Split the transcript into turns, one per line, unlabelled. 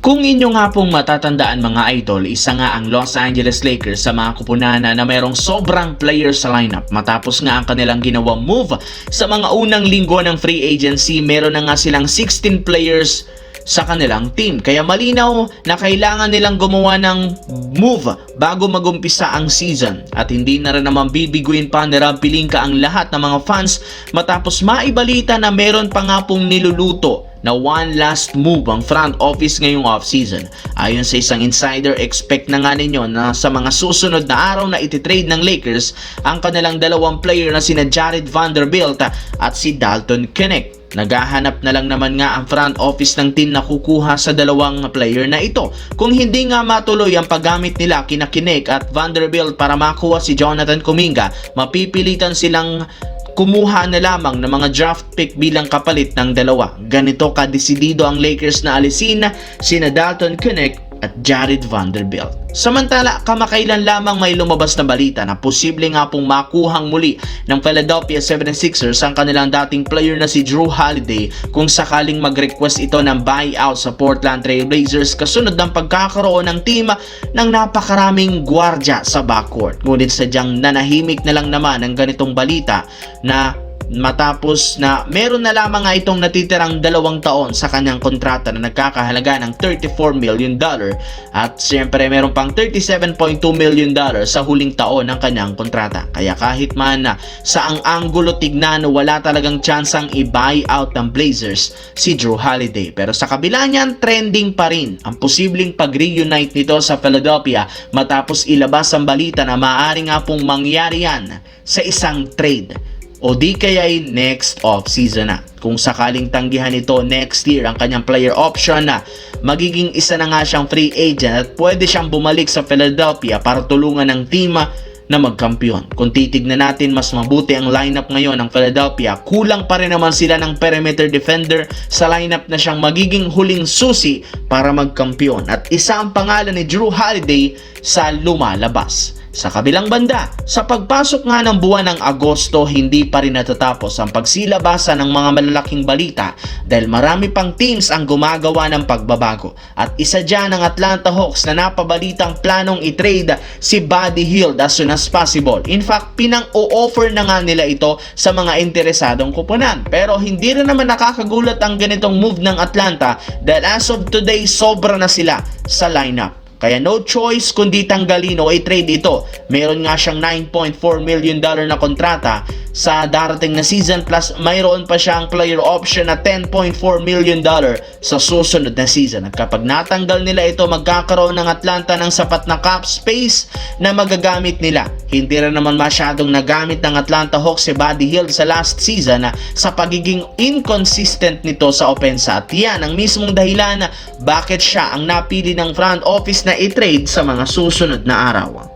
Kung inyo nga pong matatandaan mga idol, isa nga ang Los Angeles Lakers sa mga kupunana na mayroong sobrang player sa lineup. Matapos nga ang kanilang ginawang move sa mga unang linggo ng free agency, meron na nga silang 16 players sa kanilang team. Kaya malinaw na kailangan nilang gumawa ng move bago magumpisa ang season. At hindi na rin naman bibiguin pa ni Rob Pelinka ang lahat ng mga fans matapos maibalita na meron pa nga pong niluluto na one last move ang front office ngayong offseason. Ayon sa isang insider, expect na nga ninyo na sa mga susunod na araw na ititrade ng Lakers ang kanilang dalawang player na sina Jared Vanderbilt at si Dalton Knecht. Naghahanap na lang naman nga ang front office ng team na kukuha sa dalawang player na ito. Kung hindi nga matuloy ang paggamit nila kina Knecht at Vanderbilt para makuha si Jonathan Kuminga, mapipilitan silang kumuha na lamang ng mga draft pick bilang kapalit ng dalawa. Ganito kadesidido ang Lakers na alisin sina Dalton Knecht at Jared Vanderbilt. Samantala, kamakailan lamang may lumabas na balita na posible nga pong makuhang muli ng Philadelphia 76ers ang kanilang dating player na si Jrue Holiday kung sakaling mag-request ito ng buyout sa Portland Trail Blazers kasunod ng pagkakaroon ng team ng napakaraming gwardya sa backcourt. Ngunit sadyang nanahimik na lang naman ang ganitong balita na matapos na meron na lamang nga itong natitirang 2 taon sa kanyang kontrata na nagkakahalaga ng $34 million at siyempre meron pang $37.2 million sa huling taon ng kanyang kontrata. Kaya kahit man na sa ang anggulo tignan, wala talagang tsansang i-buy out ng Blazers si Jrue Holiday. Pero sa kabila niyan, trending pa rin ang posibleng pag-reunite nito sa Philadelphia matapos ilabas ang balita na maaari nga pong mangyari yan sa isang trade o di kaya'y next off-season na. Kung sakaling tanggihan ito next year ang kanyang player option na magiging isa na nga siyang free agent at pwede siyang bumalik sa Philadelphia para tulungan ng team na magkampiyon. Kung titignan natin, mas mabuti ang lineup ngayon ng Philadelphia. Kulang pa rin naman sila ng perimeter defender sa lineup na siyang magiging huling susi para magkampiyon. At isa ang pangalan ni Jrue Holiday sa lumalabas. Sa kabilang banda, sa pagpasok nga ng buwan ng Agosto, hindi pa rin natatapos ang pagsilabasa ng mga malalaking balita dahil marami pang teams ang gumagawa ng pagbabago. At isa dyan ang Atlanta Hawks na napabalitang planong i-trade si Buddy Hield as soon as possible. In fact, pinang-o-offer na nga nila ito sa mga interesadong kupunan. Pero hindi rin naman nakakagulat ang ganitong move ng Atlanta dahil as of today, sobra na sila sa lineup. Kaya no choice kundi tanggalin o i-trade ito. Meron nga siyang $9.4 million na kontrata sa darating na season plus mayroon pa siyang player option na $10.4 million sa susunod na season. At kapag natanggal nila ito, magkakaroon ng Atlanta ng sapat na cap space na magagamit nila. Hindi rin naman masyadong nagamit ng Atlanta Hawks si Buddy Hield sa last season sa pagiging inconsistent nito sa opensa. At yan ang mismong dahilan na bakit siya ang napili ng front office na i-trade sa mga susunod na araw.